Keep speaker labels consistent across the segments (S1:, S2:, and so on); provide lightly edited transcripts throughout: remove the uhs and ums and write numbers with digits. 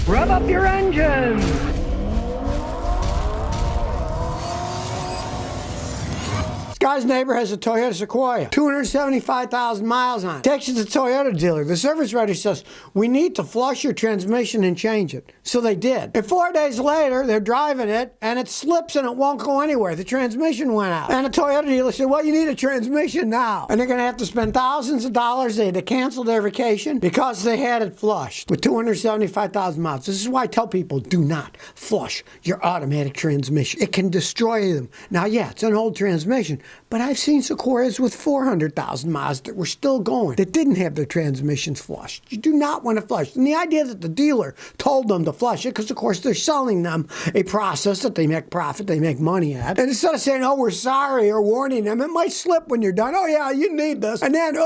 S1: Rev up your engines!
S2: Guy's neighbor has a Toyota Sequoia, 275,000 miles on it. Takes it to the Toyota dealer. The service writer says, we need to flush your transmission and change it. So they did. And 4 days later, they're driving it, and it slips and it won't go anywhere. The transmission went out. And the Toyota dealer said, well, you need a transmission now. And they're going to have to spend thousands of dollars. They had to cancel their vacation because they had it flushed with 275,000 miles. This is why I tell people, do not flush your automatic transmission. It can destroy them. Now, yeah, it's an old transmission, but I've seen Sequoias with 400,000 miles that were still going, that didn't have their transmissions flushed. You do not want to flush. And the idea that the dealer told them to flush it, because of course they're selling them a process that they make profit, they make money at. And instead of saying, oh, we're sorry, or warning them, it might slip when you're done. Oh yeah, you need this. And then,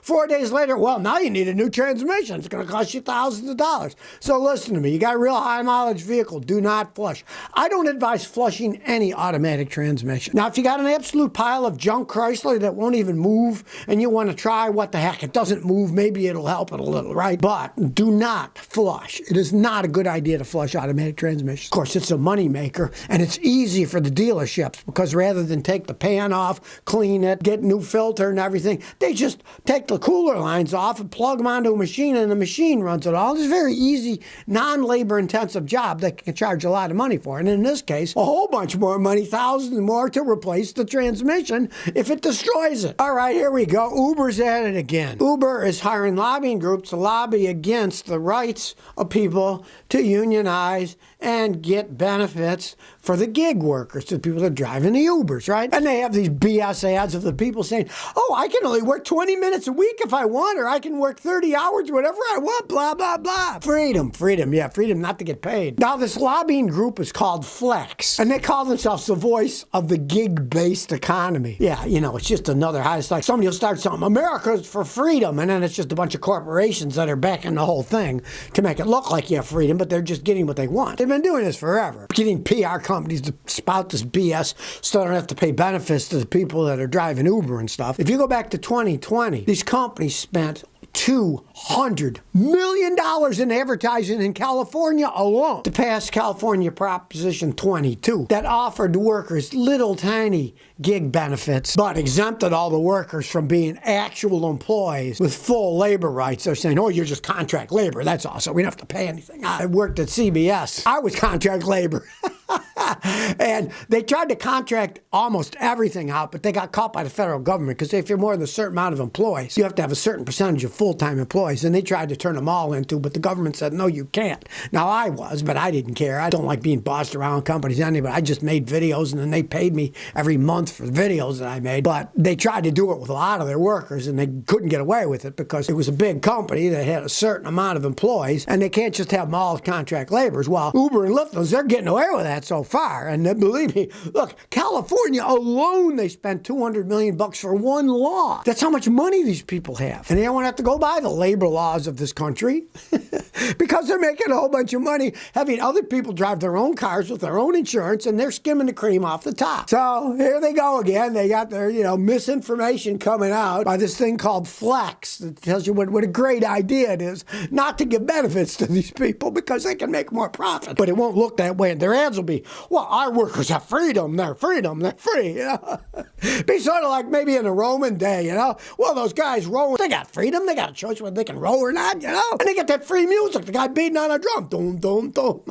S2: 4 days later, well, now you need a new transmission. It's going to cost you thousands of dollars. So listen to me. You got a real high mileage vehicle. Do not flush. I don't advise flushing any automatic transmission. Now, if you got an absolute pile of junk Chrysler that won't even move, and you want to try, what the heck, it doesn't move, maybe it'll help it a little, right? But do not flush. It is not a good idea to flush automatic transmissions. Of course, it's a money maker, and it's easy for the dealerships, because rather than take the pan off, clean it, get new filter and everything, they just take the cooler lines off and plug them onto a machine, and the machine runs it all. It's a very easy, non-labor intensive job that can charge a lot of money for. And in this case, a whole bunch more money, thousands more, to replace the transmission if it destroys it. All right, here we go. Uber's at it again. Uber is hiring lobbying groups to lobby against the rights of people to unionize and get benefits for the gig workers, the people that are driving the Ubers, right? And they have these BS ads of the people saying, oh, I can only work 20 minutes a week if I want, or I can work 30 hours, whatever I want, blah, blah, blah. Freedom, yeah, freedom not to get paid. Now, this lobbying group is called Flex, and they call themselves the voice of the gig-based economy. Yeah, it's just another, it's like somebody will start something, America's for freedom, and then it's just a bunch of corporations that are backing the whole thing to make it look like you have freedom, but they're just getting what they want. They've been doing this forever, getting PR companies to spout this BS so they don't have to pay benefits to the people that are driving Uber and stuff. If you go back to 2020, these companies spent $200 million in advertising in California alone to pass California Proposition 22 that offered workers little tiny gig benefits, but exempted all the workers from being actual employees with full labor rights. They're saying, oh, you're just contract labor. That's awesome. We don't have to pay anything. I worked at CBS. I was contract labor. And they tried to contract almost everything out, but they got caught by the federal government, because if you're more than a certain amount of employees, you have to have a certain percentage of full-time employees, and they tried to turn them all into, but the government said, no, you can't. Now, I was, but I didn't care. I don't like being bossed around companies anyway. I just made videos, and then they paid me every month for the videos that I made. But they tried to do it with a lot of their workers, and they couldn't get away with it because it was a big company that had a certain amount of employees, and they can't just have them all as contract laborers. While Uber and Lyft, they're getting away with that so far. And believe me, look, California alone, they spent $200 million for one law. That's how much money these people have. And they don't have to go by the labor laws of this country because they're making a whole bunch of money having other people drive their own cars with their own insurance, and they're skimming the cream off the top. So here they go again. They got their, misinformation coming out by this thing called Flex that tells you what a great idea it is not to give benefits to these people because they can make more profit. But it won't look that way. And their ads will be, well, our workers have freedom. They're free. Be sort of like maybe in a Roman day, Well, those guys rowing, they got freedom. They got a choice whether they can row or not, And they get that free music. The guy beating on a drum. Doom, doom, doom.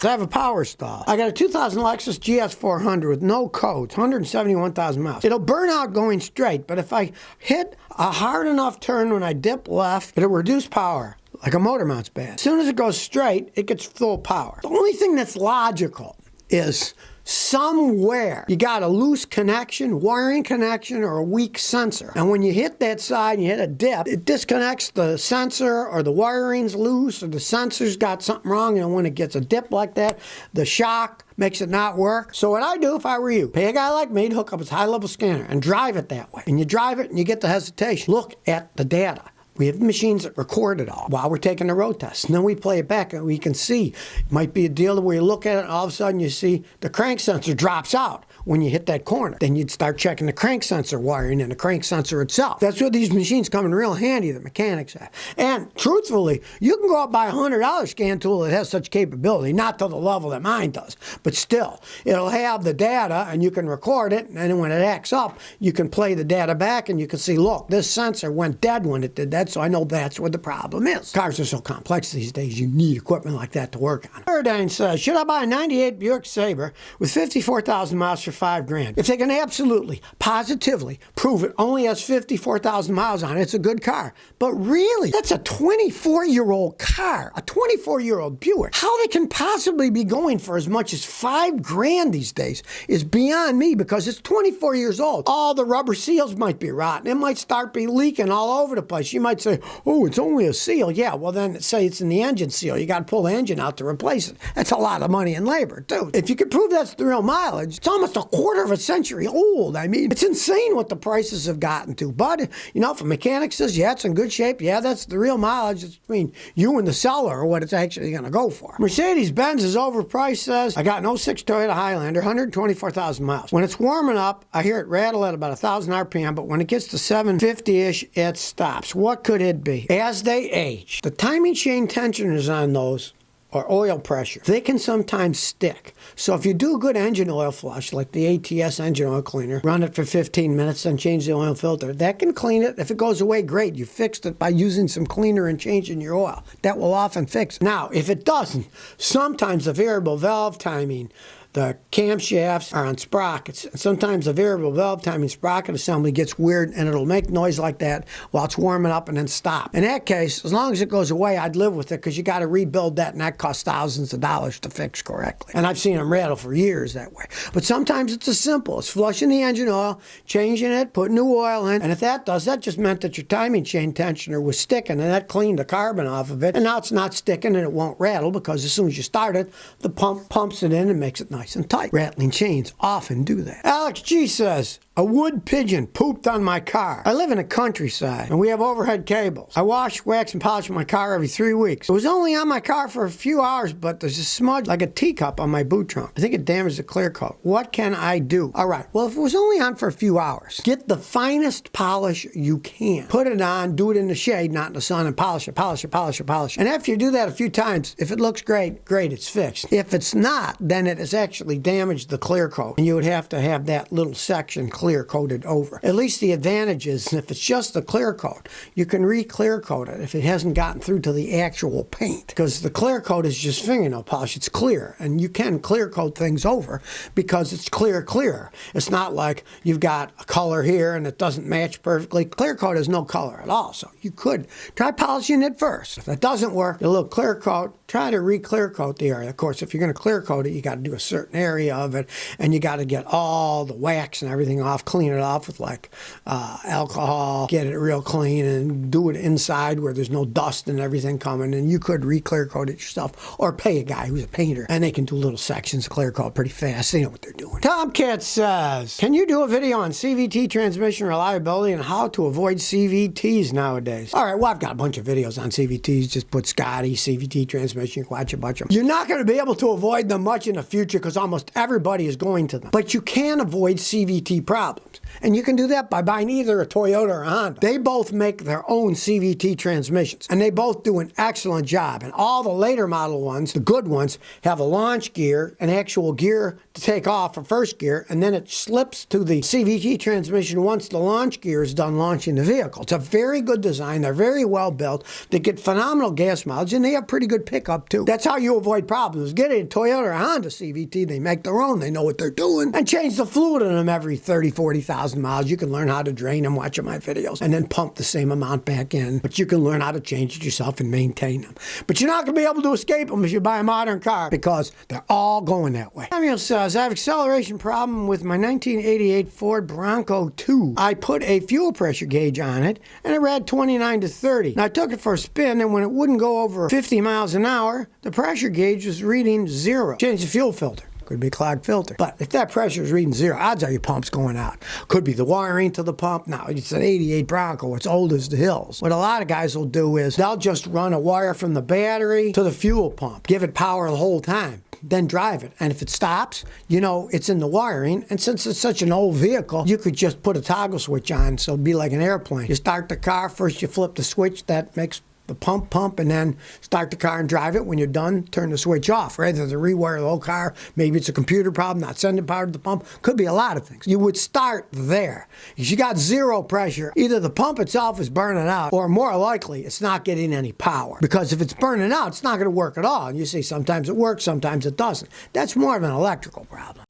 S2: So I have a power stall. I got a 2000 Lexus GS 400 with no codes, 171,000 miles. It'll burn out going straight, but if I hit a hard enough turn when I dip left, it'll reduce power. Like a motor mount's bad. As soon as it goes straight, it gets full power. The only thing that's logical is somewhere you got a loose connection, wiring connection, or a weak sensor. And when you hit that side and you hit a dip, it disconnects the sensor, or the wiring's loose, or the sensor's got something wrong. And when it gets a dip like that, the shock makes it not work. So what I do if I were you, pay a guy like me to hook up his high-level scanner and drive it that way. And you drive it and you get the hesitation. Look at the data. We have machines that record it all while we're taking the road test. And then we play it back and we can see. It might be a deal where you look at it and all of a sudden you see the crank sensor drops out. when you hit that corner. Then you'd start checking the crank sensor wiring and the crank sensor itself. That's where these machines come in real handy, the mechanics have. And truthfully, you can go out buy a $100 scan tool that has such capability, not to the level that mine does, but still, it'll have the data and you can record it, and then when it acts up, you can play the data back and you can see, look, this sensor went dead when it did that, so I know that's where the problem is. Cars are so complex these days, you need equipment like that to work on. Erdine says, should I buy a 98 Buick Sabre with 54,000 miles for $5,000? If they can absolutely, positively prove it only has 54,000 miles on it, it's a good car. But really, that's a 24-year-old car, a 24-year-old Buick. How they can possibly be going for as much as $5,000 these days is beyond me, because it's 24 years old. All the rubber seals might be rotten. It might start be leaking all over the place. You might say, oh, it's only a seal. Yeah, well then say it's in the engine seal. You got to pull the engine out to replace it. That's a lot of money and labor, too. If you could prove that's the real mileage, it's almost a quarter of a century old. I mean, it's insane what the prices have gotten to. But, you know, if a mechanic says, yeah, it's in good shape, yeah, that's the real mileage, it's between you and the seller or what it's actually going to go for. Mercedes-Benz is overpriced, says, I got an '06 Toyota Highlander, 124,000 miles. When it's warming up, I hear it rattle at about 1,000 RPM, but when it gets to 750-ish, it stops. What could it be? As they age, the timing chain tensioners on those, or oil pressure, they can sometimes stick. So if you do a good engine oil flush, like the ATS engine oil cleaner, run it for 15 minutes, then change the oil filter, that can clean it. If it goes away, great. You fixed it by using some cleaner and changing your oil. That will often fix it. Now, if it doesn't, sometimes the variable valve timing, the camshafts are on sprockets. Sometimes the variable valve timing sprocket assembly gets weird and it'll make noise like that while it's warming up and then stop. In that case, as long as it goes away, I'd live with it, because you got to rebuild that, and that costs thousands of dollars to fix correctly. And I've seen them rattle for years that way. But sometimes it's as simple as flushing the engine oil, changing it, putting new oil in, and if that does, that just meant that your timing chain tensioner was sticking, and that cleaned the carbon off of it, and now it's not sticking and it won't rattle, because as soon as you start it, the pump pumps it in and makes it nice and tight. Rattling chains often do that. Alex G says, a wood pigeon pooped on my car. I live in the countryside, and we have overhead cables. I wash, wax, and polish my car every 3 weeks. It was only on my car for a few hours, but there's a smudge like a teacup on my boot trunk. I think it damaged the clear coat. What can I do? All right, well, if it was only on for a few hours, get the finest polish you can. Put it on, do it in the shade, not in the sun, and polish it, polish it, polish it, polish it. And after you do that a few times, if it looks great, great, it's fixed. If it's not, then it has actually damaged the clear coat, and you would have to have that little section clear coated over. At least the advantage is, if it's just the clear coat, you can re-clear coat it if it hasn't gotten through to the actual paint, because the clear coat is just fingernail polish. It's clear, and you can clear coat things over because it's clear. It's not like you've got a color here and it doesn't match perfectly. Clear coat has no color at all, so you could try polishing it first. If that doesn't work, a little clear coat, try to re-clear coat the area. Of course, if you're going to clear coat it, you got to do a certain area of it, and you got to get all the wax and everything off, clean it off with like alcohol, get it real clean, and do it inside where there's no dust and everything coming, and you could re-clear coat it yourself, or pay a guy who's a painter, and they can do little sections of clear coat pretty fast. They know what they're doing. Tomcat says, can you do a video on CVT transmission reliability and how to avoid CVTs nowadays? All right, well, I've got a bunch of videos on CVTs. Just put Scotty, CVT transmission, you can watch a bunch of them. You're not going to be able to avoid them much in the future, because almost everybody is going to them. But you can avoid CVT problems. And you can do that by buying either a Toyota or a Honda. They both make their own CVT transmissions, and they both do an excellent job. And all the later model ones, the good ones, have a launch gear, an actual gear to take off for first gear, and then it slips to the CVT transmission once the launch gear is done launching the vehicle. It's a very good design. They're very well built. They get phenomenal gas mileage, and they have pretty good pickup too. That's how you avoid problems. Get a Toyota or a Honda CVT. They make their own. They know what they're doing. And change the fluid in them every 30, 40,000 miles. You can learn how to drain them watching my videos, and then pump the same amount back in. But you can learn how to change it yourself and maintain them. But you're not going to be able to escape them if you buy a modern car, because they're all going that way. Samuel says, I have acceleration problem with my 1988 Ford Bronco 2. I put a fuel pressure gauge on it, and it read 29 to 30. Now, I took it for a spin, and when it wouldn't go over 50 miles an hour, the pressure gauge was reading 0. Change the fuel filter. Could be a clogged filter. But if that pressure is reading 0, odds are your pump's going out. Could be the wiring to the pump. Now, it's an 88 Bronco. It's old as the hills. What a lot of guys will do is they'll just run a wire from the battery to the fuel pump. Give it power the whole time. then drive it. And if it stops, you know it's in the wiring. And since it's such an old vehicle, you could just put a toggle switch on, so it'd be like an airplane. You start the car, first you flip the switch that makes the pump, and then start the car and drive it. When you're done, turn the switch off. Rather than rewire the whole car, maybe it's a computer problem, not sending power to the pump. Could be a lot of things. You would start there. If you got zero pressure, either the pump itself is burning out, or more likely, it's not getting any power. Because if it's burning out, it's not going to work at all. And you see, sometimes it works, sometimes it doesn't. That's more of an electrical problem.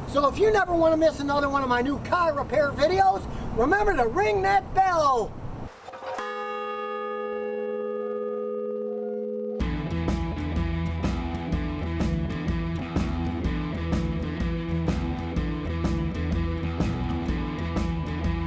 S2: So if you never want to miss another one of my new car repair videos, remember to ring that bell.